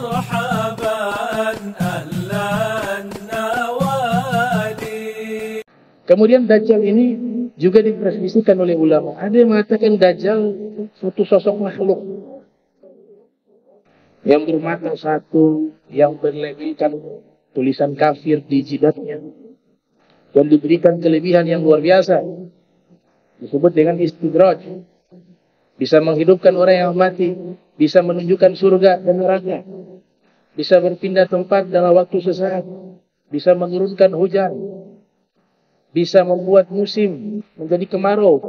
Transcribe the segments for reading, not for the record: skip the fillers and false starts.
مرحبا أهلا النوادي. Kemudian Dajjal ini juga dipreskripsikan oleh ulama. Ada yang mengatakan Dajjal suatu sosok makhluk yang bermata satu, yang berlebihkan tulisan kafir di jidatnya, dan diberikan kelebihan yang luar biasa, disebut dengan istidraj. Bisa menghidupkan orang yang mati, bisa menunjukkan surga dan neraka, bisa berpindah tempat dalam waktu sesaat, bisa menurunkan hujan, bisa membuat musim menjadi kemarau,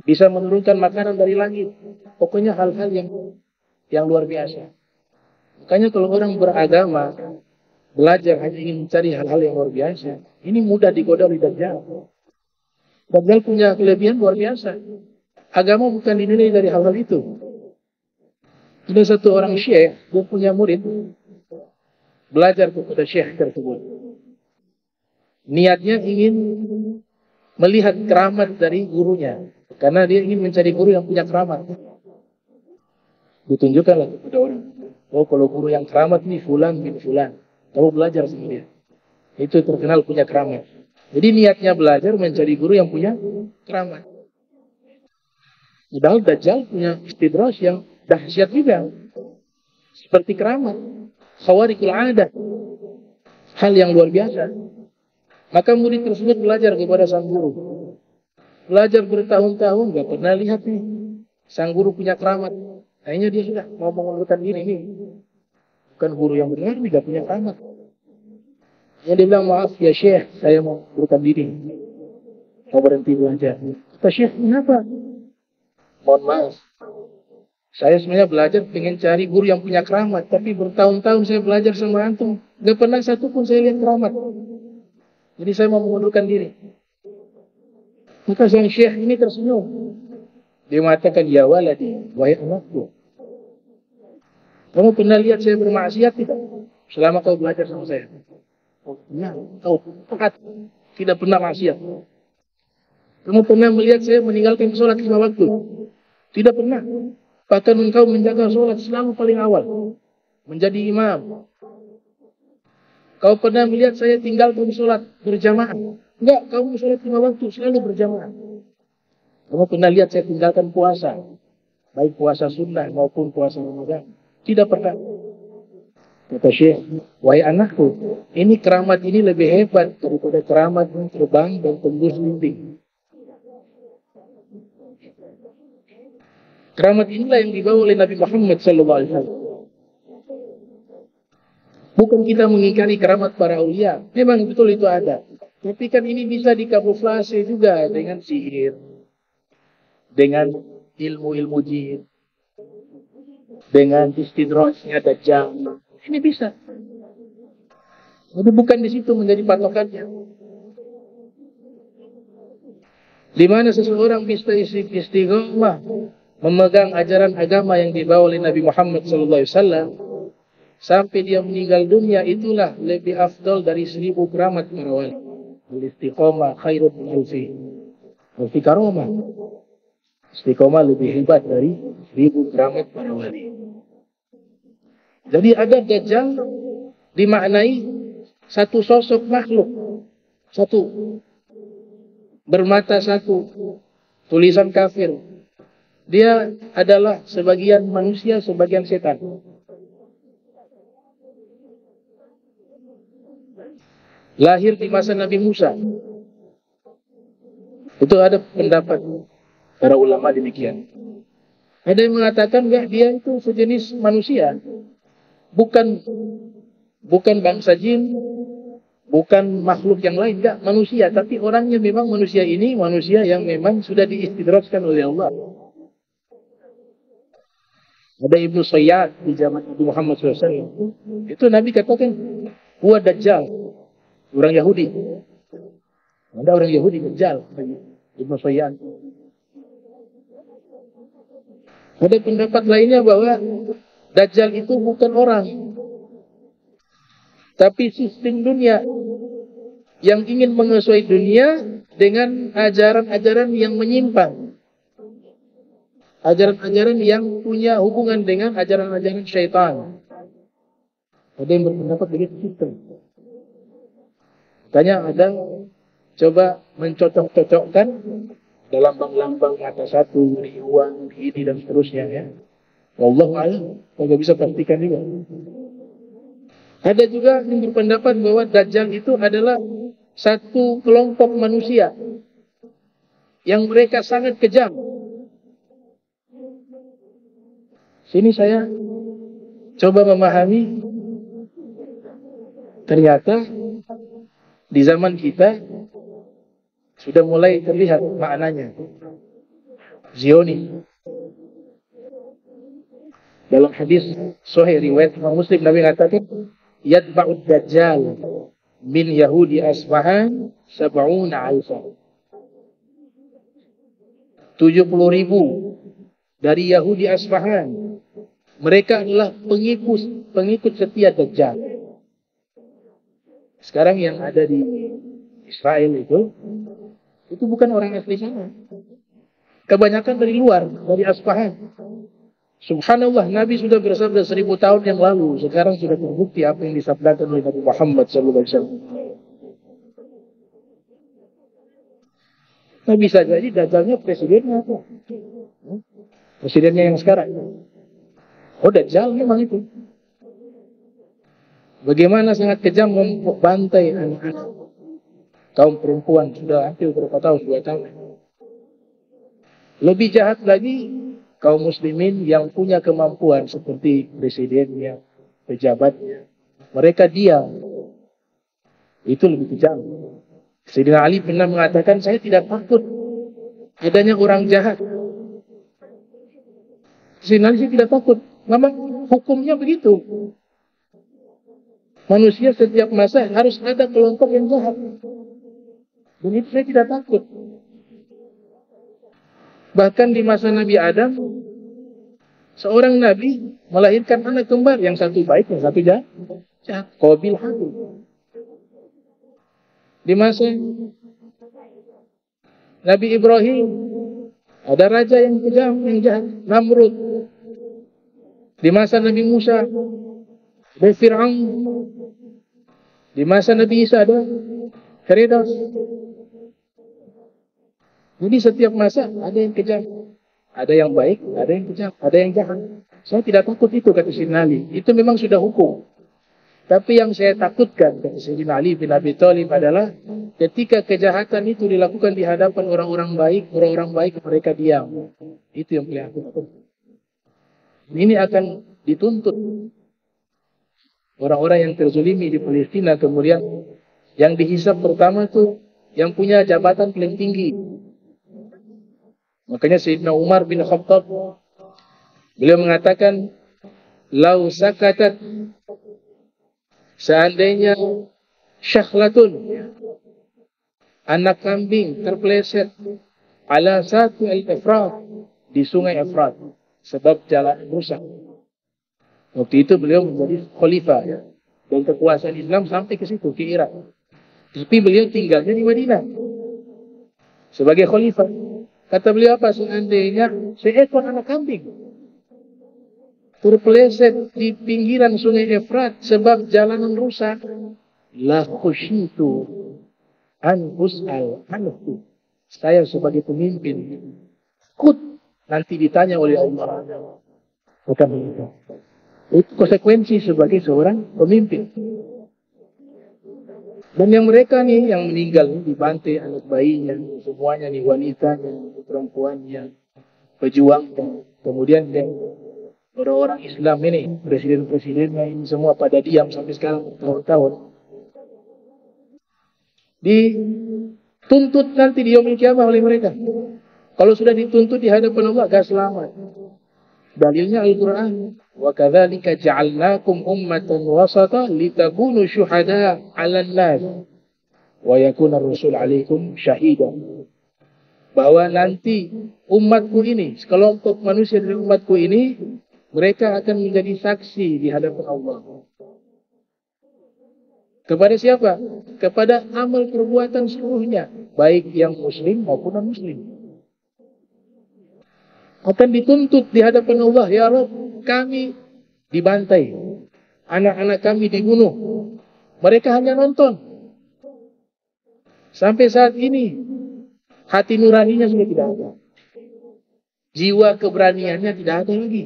bisa menurunkan makanan dari langit. Pokoknya hal-hal yang luar biasa. Makanya kalau orang beragama, belajar hanya ingin mencari hal-hal yang luar biasa, ini mudah digoda oleh Dajjal. Dajjal punya kelebihan luar biasa. Agama bukan dinilai dari hal-hal itu. Ada satu orang syekh, dia punya murid, belajar kepada syekh tersebut. Niatnya ingin melihat keramat dari gurunya, karena dia ingin mencari guru yang punya keramat. Ditunjukkanlah kepada orang, oh kalau guru yang keramat ini Fulan bin Fulan, kamu belajar sama dia, itu terkenal punya keramat. Jadi niatnya belajar mencari guru yang punya keramat. Padahal Dajjal punya istidraj yang dahsyat juga, seperti keramat, khawarikul adah, hal yang luar biasa. Maka murid tersebut belajar kepada sang guru, belajar bertahun-tahun, gak pernah lihat nih sang guru punya keramat. Akhirnya dia sudah mau mengundurkan diri nih, bukan guru yang benar, nih gak punya keramat. Ya, dia bilang, maaf ya syekh, saya mau mengundurkan diri, mau berhenti belajar. Kata syekh, kenapa? Mohon maaf, saya sebenarnya belajar pengen cari guru yang punya keramat, tapi bertahun-tahun saya belajar sama antum, gak pernah satu pun saya lihat keramat. Jadi saya mau mengundurkan diri. Maka sang syekh ini tersenyum. Dia mengatakan, ya waladi, wahai anakku, kamu pernah lihat saya bermaksiat tidak? Selama kau belajar sama saya. Oh, nah, kau taat, tidak pernah maksiat. Kamu pernah melihat saya meninggalkan sholat 5 waktu? Tidak pernah. Bahkan engkau menjaga sholat selalu paling awal, menjadi imam. Kau pernah melihat saya tinggalkan sholat berjamaah? Enggak, kamu sholat 5 waktu selalu berjamaah. Kamu pernah lihat saya tinggalkan puasa, baik puasa sunnah maupun puasa Ramadan? Tidak pernah. Kata syekh, wahai anakku, ini keramat ini lebih hebat daripada keramat yang terbang dan tembus dinding. Keramat inilah yang dibawa oleh Nabi Muhammad SAW. Bukan kita mengingkari keramat para aulia, memang betul itu ada. Tapi kan ini bisa dikamuflase juga dengan sihir, dengan ilmu-ilmu jin, dengan istidrajnya Dajjal. Ini bisa. Tapi bukan di situ menjadi patokannya. Di mana seseorang bisa istiqomah memegang ajaran agama yang dibawa oleh Nabi Muhammad SAW sampai dia meninggal dunia, itulah lebih afdal dari 1000 keramat para wali. Istiqomah khairun min alfi karomah. Istiqomah lebih hebat dari 1000 keramat para wali. Jadi ada Dajjal dimaknai satu sosok makhluk, satu bermata satu, tulisan kafir. Dia adalah sebagian manusia, sebagian setan. Lahir di masa Nabi Musa. Itu ada pendapat para ulama demikian. Ada yang mengatakan enggak, dia itu sejenis manusia. Bukan bangsa jin, bukan makhluk yang lain, enggak, manusia. Tapi orangnya memang manusia ini, manusia yang memang sudah diistidrajkan oleh Allah. Ada Ibnu Sayyad di zaman Nabi Muhammad SAW. Itu Nabi katakan, huwa Dajjal. Orang Yahudi. Ada orang Yahudi Dajjal. Ibnu Sayyad. Ada pendapat lainnya bahwa Dajjal itu bukan orang, tapi sistem dunia yang ingin menguasai dunia dengan ajaran-ajaran yang menyimpang. ajaran-ajaran yang punya hubungan dengan ajaran-ajaran syaitan. Ada yang berpendapat begitu. Tanya ada coba mencocok-cocokkan ada lambang-lambang mata satu, riuan, ini dan seterusnya ya. Wallahu a'lam, enggak bisa pastikan juga. Ada juga yang berpendapat bahwa Dajjal itu adalah satu kelompok manusia yang mereka sangat kejam. Sini saya coba memahami, ternyata di zaman kita sudah mulai terlihat maknanya. Zionis. Dalam hadis sahih riwayat Imam Muslim, Nabi mengatakan, "Yatba'ud Dajjal min Yahudi Asbahan 70,000." 70,000 dari Yahudi Asbahan. Mereka adalah pengikut setia Dajjal. Sekarang yang ada di Israel itu bukan orang asli sana. Kebanyakan dari luar, dari Asbahan. Subhanallah, Nabi sudah bersabda 1000 tahun yang lalu. Sekarang sudah terbukti apa yang disabdakan oleh Nabi Muhammad SAW. Nah, bisa jadi Dajjalnya presidennya apa? Presidennya yang sekarang. Oh, Dajjal memang itu. Bagaimana sangat kejam membantai anak-anak. Kaum perempuan sudah hampir berapa tahun? 2 tahun. Lebih jahat lagi kaum muslimin yang punya kemampuan seperti presidennya, pejabatnya. Mereka diam. Itu lebih kejam. Sayyidina Ali pernah mengatakan, saya tidak takut adanya orang jahat. Sayyidina Ali tidak takut. Memang hukumnya begitu. Manusia setiap masa harus ada kelompok yang jahat. Dan itu saya tidak takut. Bahkan di masa Nabi Adam, seorang Nabi melahirkan anak kembar. Yang satu baik, yang satu jahat. Qabil Habil. Di masa Nabi Ibrahim, ada raja yang kejam, yang jahat. Namrud. Di masa Nabi Musa, ada Fir'aun. Di masa Nabi Isa ada Herodes. Jadi setiap masa ada yang kejam, ada yang baik, ada yang kejam, ada yang jahat. Saya tidak takut itu, kata Sayyidina Ali. Itu memang sudah hukum. Tapi yang saya takutkan, kata Sayyidina Ali bin Abi Thalib, adalah ketika kejahatan itu dilakukan di hadapan orang-orang baik mereka diam. Itu yang paling aku takutkan. Ini akan dituntut orang-orang yang terzulimi di Palestina. Kemudian yang dihisab pertama itu yang punya jabatan paling tinggi. Makanya Sayyidina Umar bin Khattab, beliau mengatakan, "Lau sakatat," seandainya syakhlatun, anak kambing terpeleset, ala satu al-Efrat, di sungai Efrat, sebab jalan rusak. Waktu itu beliau menjadi khalifah ya, dan kekuasaan Islam sampai ke situ, ke Irak. Tapi beliau tinggalnya di Madinah sebagai khalifah. Kata beliau apa? Seandainya seekor anak kambing terpeleset di pinggiran sungai Efrat sebab jalanan rusak, la khusyitu an us'al anhu. Saya sebagai pemimpin takut nanti ditanya oleh Allah. Bukan begitu. Itu konsekuensi sebagai seorang pemimpin. Dan yang mereka nih yang meninggal dibantai anak bayinya, semuanya nih, wanitanya, perempuannya, pejuangnya. Kemudian orang-orang Islam ini, presiden-presidennya ini semua pada diam sampai sekarang bertahun-tahun. Dituntut nanti di yaumil qiyamah oleh mereka. Kalau sudah dituntut di hadapan Allah, gak selamat. Dalilnya Al-Quran. Wa kadzalika ja'alnakum ummatan wasata litakunu syuhada 'alan nas wa yakuna ar-rasul 'alaikum syahida. Bahwa nanti umatku ini, sekelompok manusia dari umatku ini, mereka akan menjadi saksi di hadapan Allah. Kepada siapa? Kepada amal perbuatan seluruhnya, baik yang muslim maupun non-muslim. akan dituntut di hadapan Allah, ya Rabb, kami dibantai, anak-anak kami dibunuh. Mereka hanya nonton. Sampai saat ini, hati nuraninya sudah tidak ada. Jiwa keberaniannya tidak ada lagi.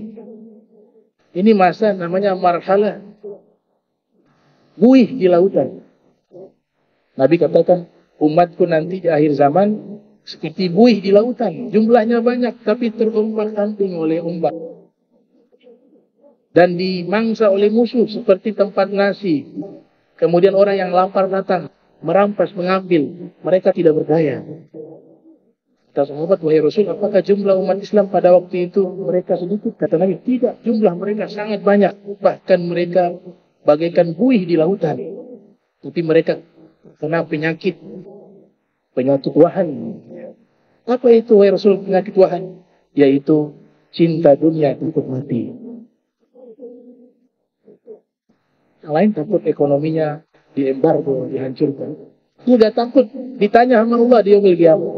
Ini masa namanya marhalah buih di lautan. Nabi katakan, umatku nanti di akhir zaman seperti buih di lautan. Jumlahnya banyak, tapi terombang-ambing oleh ombak. Dan dimangsa oleh musuh seperti tempat nasi. Kemudian orang yang lapar datang, merampas, mengambil. Mereka tidak berdaya. Kata sahabat, wahai Rasul, apakah jumlah umat Islam pada waktu itu mereka sedikit? Kata Nabi, tidak. Jumlah mereka sangat banyak. Bahkan mereka bagaikan buih di lautan. Tapi mereka kena penyakit wahan. Apa itu, wahai Rasul, penyakit wahan? Yaitu cinta dunia takut mati. Yang lain takut ekonominya diembargo, dihancurkan. Tidak takut ditanya sama Allah di yaumil qiyamah.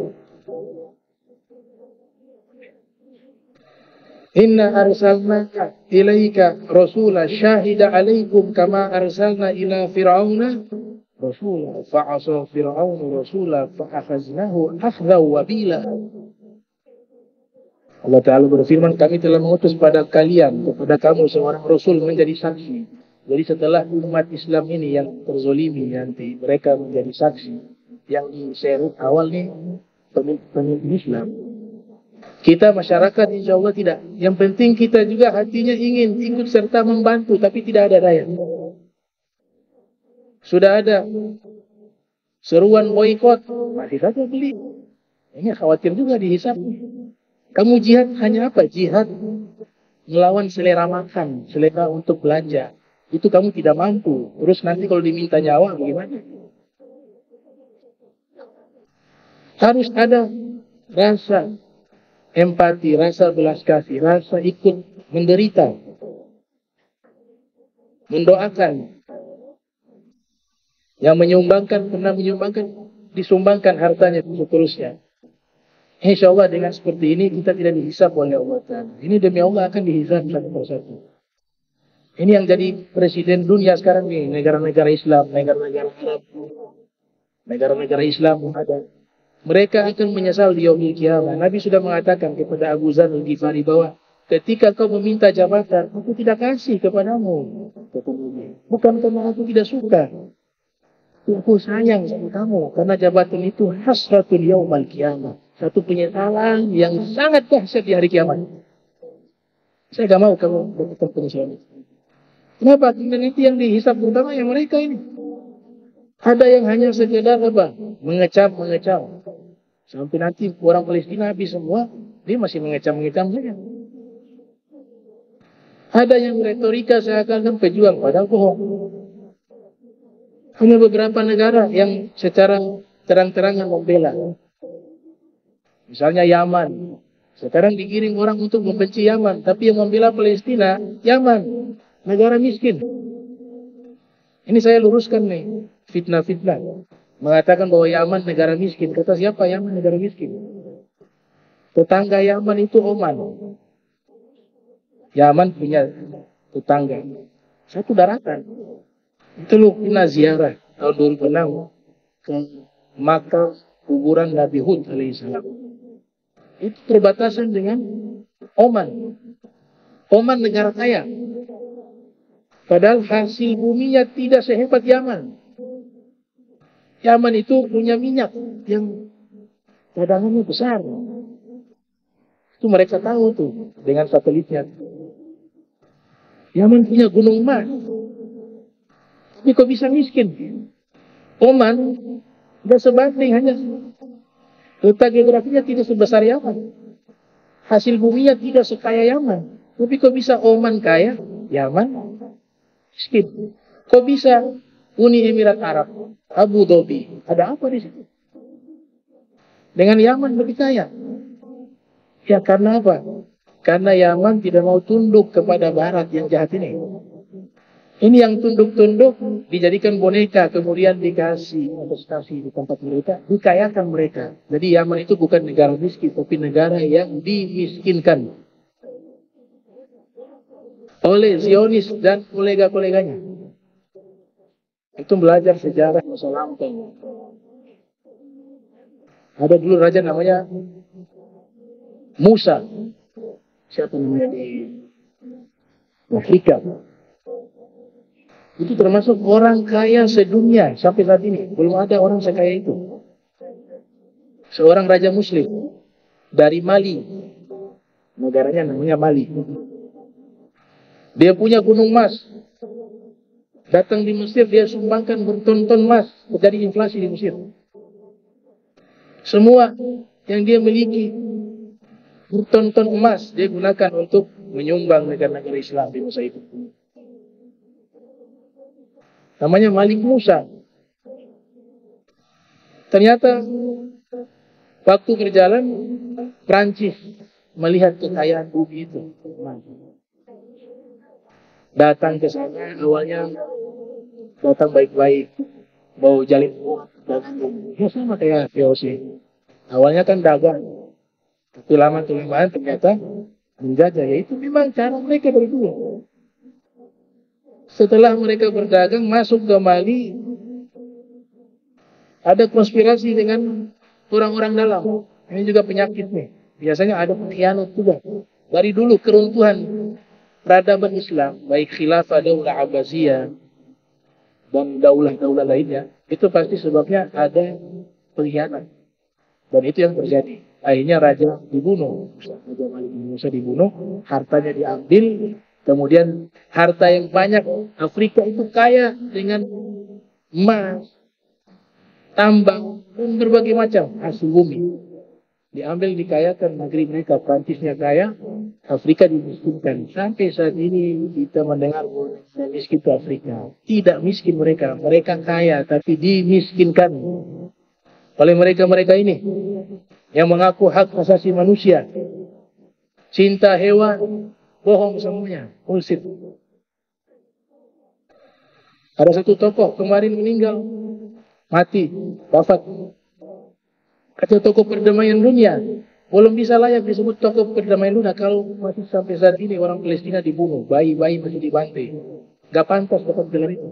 Inna arsalnaka ilaika rasula syahida alaikum kama arsalna ila fir'auna rasula fa'asa fir'aunu rasula fa'akhaznahu akhdha wabila. Allah Ta'ala berfirman, kami telah mengutus pada kalian, kepada kamu seorang rasul menjadi saksi. Jadi setelah umat Islam ini yang terzolimi nanti, mereka menjadi saksi. Yang diseret awal nih pemimpin Islam. Kita masyarakat insya Allah tidak. Yang penting kita juga hatinya ingin ikut serta membantu, tapi tidak ada daya. Sudah ada seruan boikot, masih saja beli. Ini khawatir juga dihisap. Kamu jihad hanya apa? Jihad melawan selera makan, selera untuk belanja. Itu kamu tidak mampu. Terus nanti kalau diminta nyawa bagaimana? Harus ada rasa empati, rasa belas kasih, rasa ikut menderita, mendoakan. Yang menyumbangkan, pernah menyumbangkan, disumbangkan hartanya seterusnya. Insya Allah dengan seperti ini kita tidak dihisab oleh Allah Ta'ala. Ini demi Allah akan dihisab satu persatu. Ini yang jadi presiden dunia sekarang nih, negara-negara Islam, negara-negara Arab, negara-negara Islam ada. Mereka akan menyesal di yaumil qiyamah. Nabi sudah mengatakan kepada Abu Dzar Al-Ghifari bahwa ketika kau meminta jabatan, aku tidak kasih kepadamu. Bukan karena aku tidak suka. Aku sayang sama kamu. Karena jabatan itu hasratul yaumal qiyamah. Satu penyesalan yang sangat dahsyat di hari kiamat. Saya gak mau kamu mendapatkan penyesalan itu. Kenapa? Karena nanti yang dihisab pertama yang mereka ini. Ada yang hanya sekedar apa? Mengecam. Sampai nanti orang Palestina habis semua, dia masih mengecam saja. Ada yang retorika seakan-akan pejuang, padahal bohong. Hanya beberapa negara yang secara terang-terangan membela. Misalnya Yaman. Sekarang digiring orang untuk membenci Yaman, tapi yang membela Palestina, Yaman. Negara miskin. Ini saya luruskan nih. Fitnah-fitnah. Mengatakan bahwa Yaman negara miskin. Kata siapa Yaman negara miskin? Tetangga Yaman itu Oman. Yaman punya tetangga. Satu daratan. Itu lu pernah ziarah tahun 2006 ke makam kuburan Nabi Hud alaihissalam. Itu perbatasan dengan Oman. Oman negara kaya. Padahal hasil buminya tidak sehebat Yaman. Yaman itu punya minyak yang cadangannya besar. Itu mereka tahu tuh dengan satelitnya. Yaman punya gunung emas. Tapi kok bisa miskin? Oman tidak sebanding, hanya letak geografinya tidak sebesar Yaman. Hasil buminya tidak sekaya Yaman. Tapi kok bisa Oman kaya? Yaman miskin. Kok bisa Uni Emirat Arab, Abu Dhabi, ada apa di situ? Dengan Yaman lebih kaya. Ya karena apa? Karena Yaman tidak mau tunduk kepada Barat yang jahat ini. Ini yang tunduk-tunduk dijadikan boneka, kemudian dikasih investasi di tempat mereka, dikayakan mereka. Jadi Yaman itu bukan negara miskin, tapi negara yang dimiskinkan oleh Zionis dan kolega-koleganya. Itu belajar sejarah masa lampau. Ada dulu raja namanya Musa. Siapa namanya di Afrika? Itu termasuk orang kaya sedunia sampai saat ini. Belum ada orang sekaya itu. Seorang raja muslim dari Mali. Negaranya namanya Mali. Dia punya gunung emas. Datang di Mesir, dia sumbangkan berton-ton emas. Terjadi inflasi di Mesir. Semua yang dia miliki berton-ton emas dia gunakan untuk menyumbang negara-negara Islam di masa itu. Namanya Malik Musa. Ternyata waktu berjalan Prancis melihat kekayaan bumi itu. Datang ke sana awalnya datang baik-baik, mau jalin ya sama kayak VOC. Awalnya kan dagang, tapi lama kelamaan ternyata menjajah. Ya itu memang cara mereka dari dulu. Setelah mereka berdagang masuk ke Mali, ada konspirasi dengan orang-orang dalam. Ini juga penyakit nih. Biasanya ada pengkhianat juga. Dari dulu keruntuhan peradaban Islam, baik khilafah Daulah Abbasiyah dan daulah-daulah lainnya, itu pasti sebabnya ada pengkhianat. Dan itu yang terjadi. Akhirnya raja dibunuh. Raja Malik Musa dibunuh, hartanya diambil. Kemudian harta yang banyak, Afrika itu kaya dengan emas, tambang, dan berbagai macam hasil bumi. Diambil, dikayakan negeri mereka. Prancisnya kaya, Afrika dimiskinkan. Sampai saat ini kita mendengar miskin itu Afrika. Tidak miskin mereka, mereka kaya tapi dimiskinkan oleh mereka-mereka ini yang mengaku hak asasi manusia, cinta hewan. Bohong semuanya, bullshit. Ada satu tokoh kemarin meninggal, mati, wafat. Kata tokoh perdamaian dunia, belum bisa layak disebut tokoh perdamaian dunia kalau masih sampai saat ini orang Palestina dibunuh, bayi-bayi masih dibantai. Gak pantas dapat gelar itu.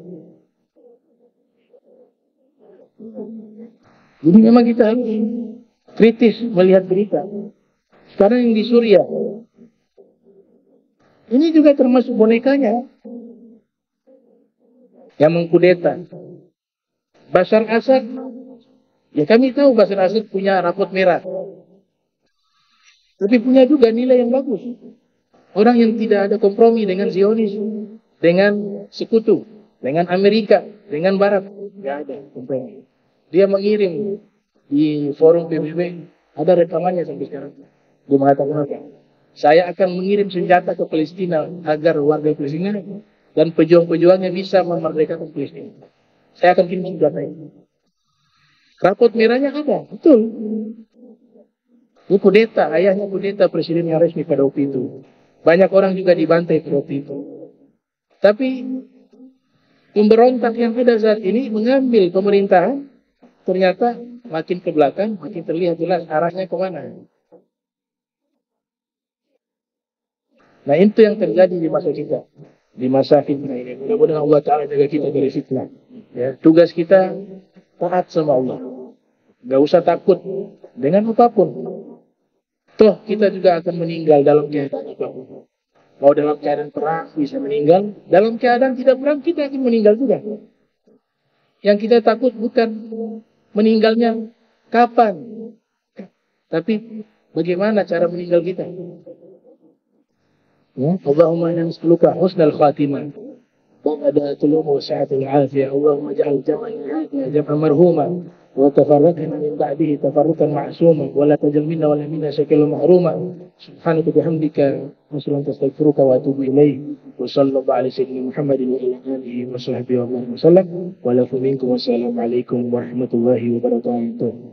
Jadi memang kita harus kritis melihat berita. Sekarang yang di Suriah, ini juga termasuk bonekanya yang mengkudeta. Bashar Assad, ya kami tahu Bashar Assad punya rapot merah. Tapi punya juga nilai yang bagus. Orang yang tidak ada kompromi dengan Zionis, dengan sekutu, dengan Amerika, dengan Barat. Tidak ada kompromi. Dia mengirim di forum PBB, ada rekamannya sampai sekarang. Dia mengatakan apa? Saya akan mengirim senjata ke Palestina agar warga Palestina dan pejuang-pejuangnya bisa memerdekakan Palestina. Saya akan kirim senjata itu. Rapot merahnya ada, betul. Ini kudeta, ayahnya kudeta, presiden yang resmi pada waktu itu. Banyak orang juga dibantai pada waktu itu. Tapi pemberontak yang ada saat ini mengambil pemerintahan, ternyata makin ke belakang, makin terlihat jelas arahnya kemana. Nah itu yang terjadi di masa kita, di masa fitnah ini. Mudah-mudahan Allah Ta'ala jaga kita dari fitnah. Ya, tugas kita taat sama Allah. Gak usah takut dengan apapun. Toh kita juga akan meninggal dalam keadaan apapun. Mau dalam keadaan perang bisa meninggal, dalam keadaan tidak perang kita akan meninggal juga. Yang kita takut bukan meninggalnya kapan, tapi bagaimana cara meninggal kita. Allahumma inna nas'aluka husnal khatimah wa adatulum wa sa'atul afiyah. Allahumma ja'al jam'ana jam'an marhuma wa tafarraqna min ba'dihi tafarruqan ma'suma wa la tajal minna wa la minna shakilun mahruma. Subhanaka bihamdika wa astaghfiruka wa atubu ilaik. Wa sallallahu ala sayyidina Muhammadin wa ala alihi wa sahbihi wa sallam. Wa lakum minkum wassalamu alaikum warahmatullahi wabarakatuh.